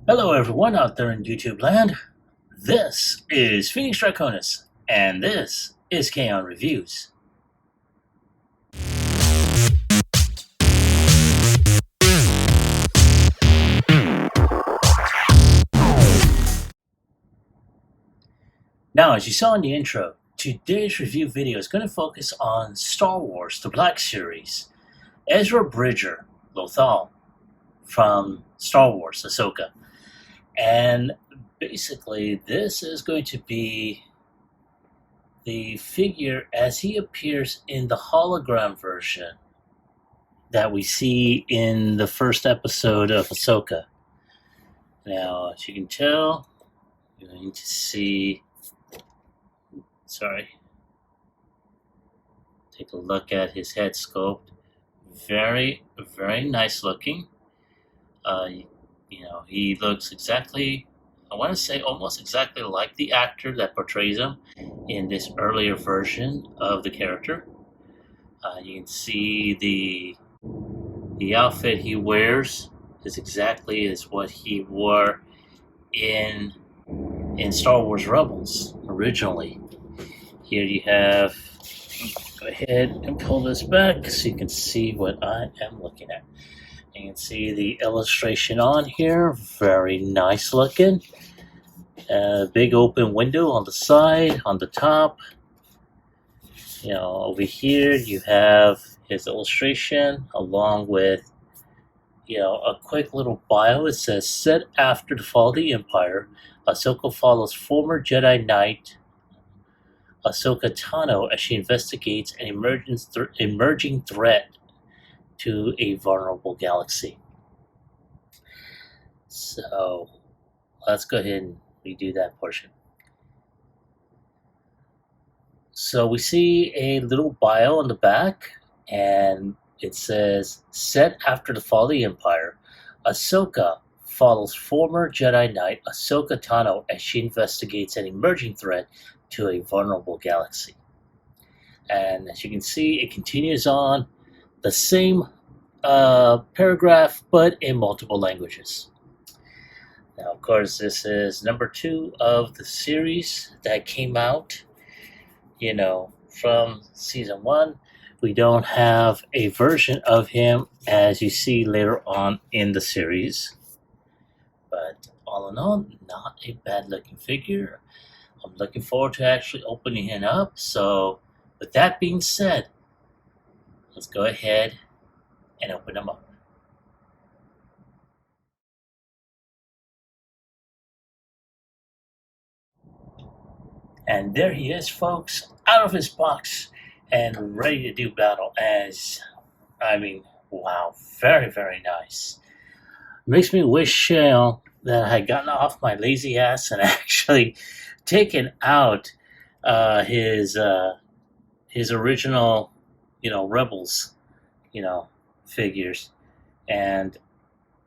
Hello, everyone out there in YouTube land. This is Phoenix Draconis, and this is Kaon Reviews. Now, as you saw in the intro, today's review video is going to focus on Star Wars The Black Series, Ezra Bridger, Lothal, from Star Wars Ahsoka. And basically, this is going to be the figure as he appears in the hologram version that we see in the first episode of Ahsoka. Now, as you can tell, you're going to see. Take a look at his head sculpt. Very, very nice looking. He looks exactly, I want to say almost exactly like the actor that portrays him in this earlier version of the character. You can see the outfit he wears is exactly as what he wore in Star Wars Rebels originally. Here you have, go ahead and pull this back so you can see what I am looking at. You can see the illustration on here, very nice looking. Big open window on the side, on the top. Over here you have his illustration along with, a quick little bio. It says, set after the fall of the Empire, Ahsoka follows former Jedi Knight Ahsoka Tano as she investigates an emerging threat to a vulnerable galaxy. So let's go ahead and redo that portion. So we see a little bio on the back, and it says, set after the fall of the Empire, Ahsoka follows former Jedi Knight Ahsoka Tano as she investigates an emerging threat to a vulnerable galaxy. And as you can see, it continues on the same paragraph, but in multiple languages. Now, of course, this is number 2 of the series that came out, from season 1. We don't have a version of him as you see later on in the series. But all in all, not a bad looking figure. I'm looking forward to actually opening him up. So with that being said, let's go ahead and open him up. And there he is, folks, out of his box and ready to do battle. Wow, very, very nice. Makes me wish, that I had gotten off my lazy ass and actually taken out his original, Rebels, figures. And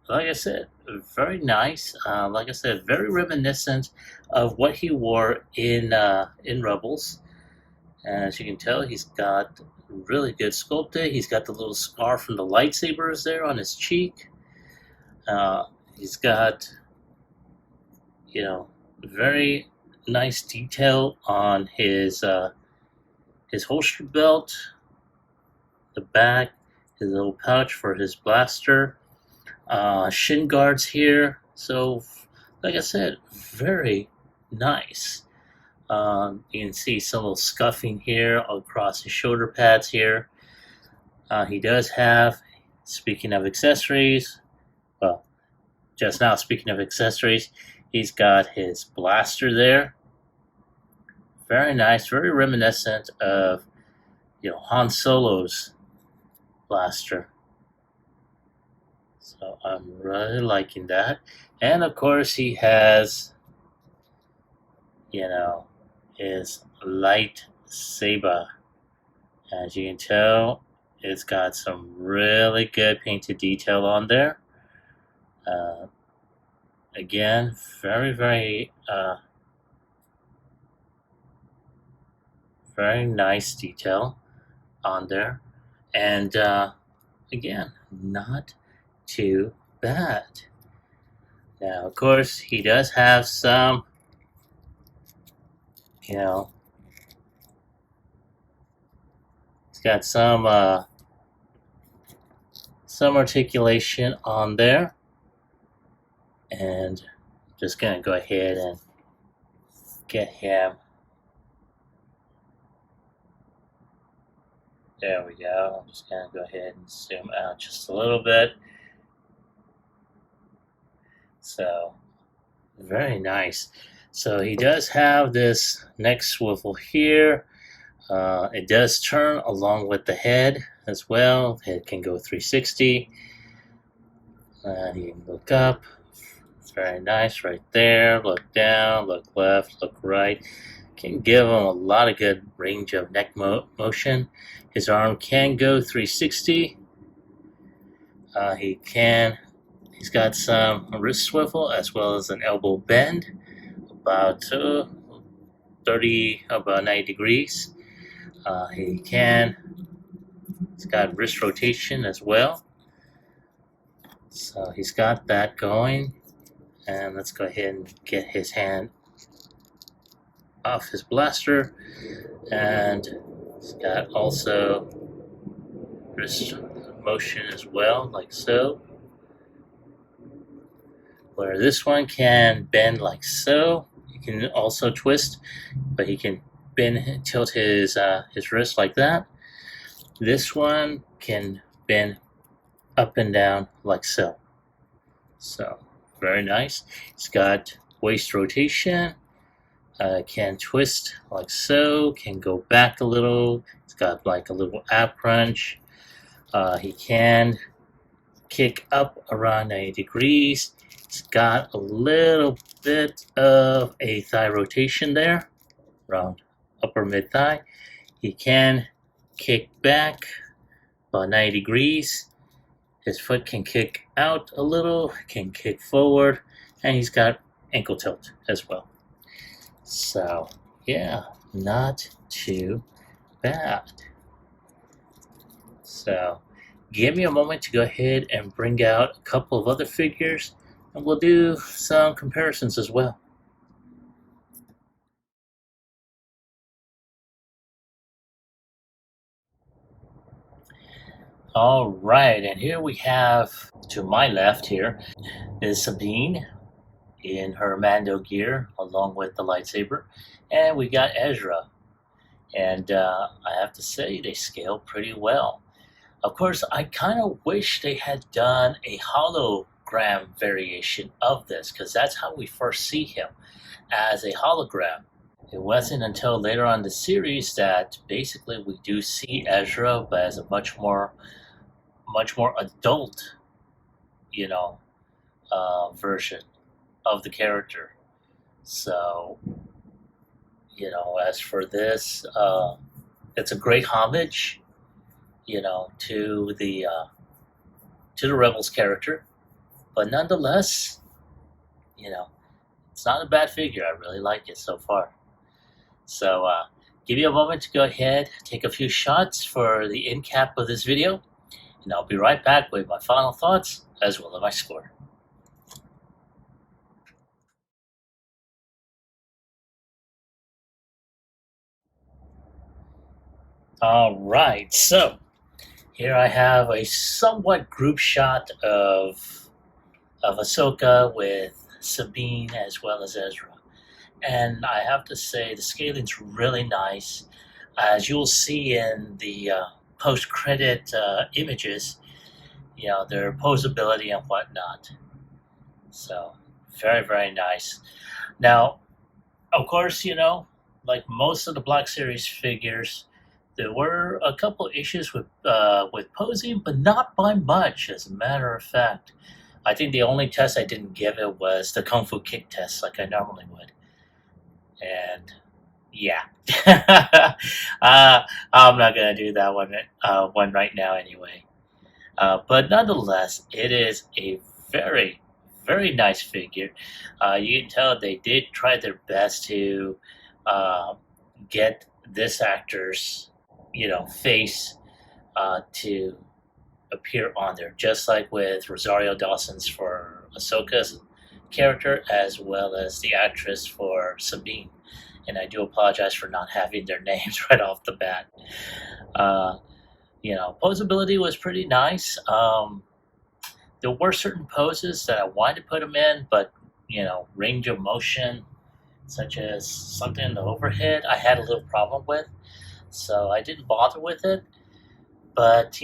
like I said, very nice. Like I said, very reminiscent of what he wore in Rebels. And as you can tell, he's got really good sculpted. He's got the little scar from the lightsabers there on his cheek. He's got, very nice detail on his holster belt, the back, his little pouch for his blaster, shin guards here. So, like I said, very nice. You can see some little scuffing here across his shoulder pads here. He does have, speaking of accessories, just now speaking of accessories, he's got his blaster there. Very nice, very reminiscent of, Han Solo's blaster. So I'm really liking that. And of course he has, his lightsaber. As you can tell, it's got some really good painted detail on there. Again, very, very, very nice detail on there. And again, not too bad. Now, of course, he does have some, you know, he's got some articulation on there, and I'm just gonna go ahead and get him. There we go. I'm just gonna go ahead and zoom out just a little bit. So, very nice. So he does have this neck swivel here. It does turn along with the head as well. Head can go 360. You can look up. It's very nice right there. Look down, look left, look right. Can give him a lot of good range of neck motion. His arm can go 360. He's got some wrist swivel as well as an elbow bend, about 90 degrees. He's got wrist rotation as well. So he's got that going. And let's go ahead and get his hand off his blaster. And he's got also wrist motion as well, like so. Where this one can bend like so. He can also twist, but he can tilt his wrist like that. This one can bend up and down like so. So, very nice. It's got waist rotation, can twist like so, can go back a little. It's got like a little ab crunch. He can kick up around 90 degrees. It's got a little bit of a thigh rotation there, around upper mid thigh. He can kick back about 90 degrees. His foot can kick out a little, can kick forward, and he's got ankle tilt as well. So, yeah, not too bad. So, give me a moment to go ahead and bring out a couple of other figures, and we'll do some comparisons as well. All right, and here we have, to my left here, is Sabine in her Mando gear along with the lightsaber, and we got Ezra. And I have to say, they scale pretty well. Of course, I kind of wish they had done a hologram variation of this, because that's how we first see him, as a hologram. It wasn't until later on in the series that basically we do see Ezra, but as a much more adult, version of the character. So, as for this, it's a great homage, to the Rebels character, but nonetheless, it's not a bad figure. I really like it so far. So, give you a moment to go ahead, take a few shots for the end cap of this video, and I'll be right back with my final thoughts as well as my score. All right, so here I have a somewhat group shot of Ahsoka with Sabine as well as Ezra. And I have to say the scaling's really nice. As you'll see in the post-credit images, their posability and whatnot. So, very, very nice. Now, of course, like most of the Black Series figures, there were a couple issues with posing, but not by much. As a matter of fact, I think the only test I didn't give it was the Kung Fu Kick test, like I normally would. And yeah, I'm not gonna do that one right now anyway. But nonetheless, it is a very, very nice figure. You can tell they did try their best to get this actor's face to appear on there, just like with Rosario Dawson's for Ahsoka's character as well as the actress for Sabine. And I do apologize for not having their names right off the bat. Uh, posability was pretty nice. There were certain poses that I wanted to put them in, but range of motion, such as something in the overhead, I had a little problem with, so I didn't bother with it. But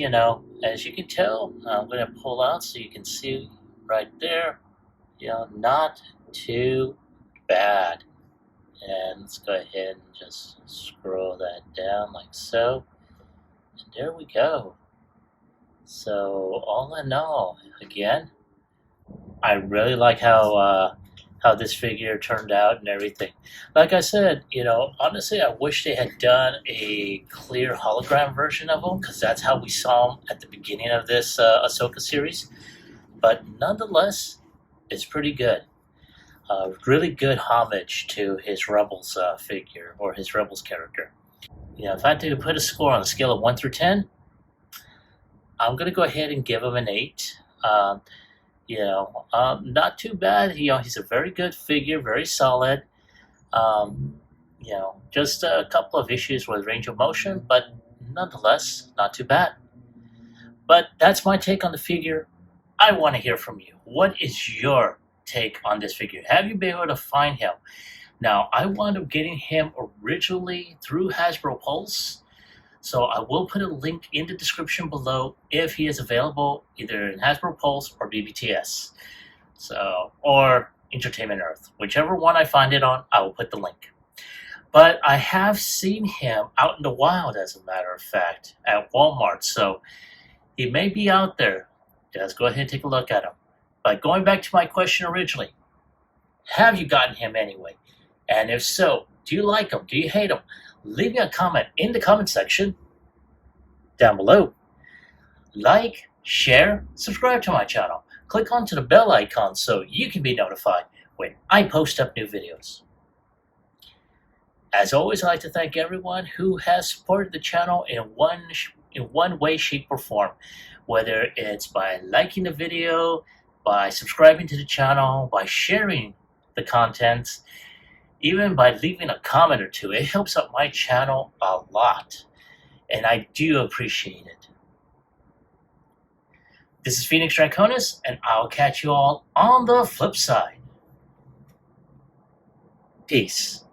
as you can tell, I'm going to pull out so you can see right there. Not too bad. And let's go ahead and just scroll that down like so. And there we go. So all in all, again, I really like how this figure turned out and everything. Like I said, honestly, I wish they had done a clear hologram version of him because that's how we saw him at the beginning of this Ahsoka series. But nonetheless, it's pretty good. Really good homage to his Rebels figure or his Rebels character. If I had to put a score on a scale of 1 through 10, I'm going to go ahead and give him an 8. Not too bad. He's a very good figure, very solid. Just a couple of issues with range of motion, but nonetheless, not too bad. But that's my take on the figure. I want to hear from you. What is your take on this figure? Have you been able to find him? Now, I wound up getting him originally through Hasbro Pulse, so I will put a link in the description below if he is available either in Hasbro Pulse or BBTS, or Entertainment Earth. Whichever one I find it on, I will put the link. But I have seen him out in the wild, as a matter of fact, at Walmart, so he may be out there. Just go ahead and take a look at him. But going back to my question originally, have you gotten him anyway? And if so, do you like him? Do you hate him? Leave me a comment in the comment section down below. Like, share, subscribe to my channel. Click onto the bell icon so you can be notified when I post up new videos. As always, I'd like to thank everyone who has supported the channel in one way, shape, or form. Whether it's by liking the video, by subscribing to the channel, by sharing the content, even by leaving a comment or two. It helps out my channel a lot, and I do appreciate it. This is Phoenix Draconis, and I'll catch you all on the flip side. Peace.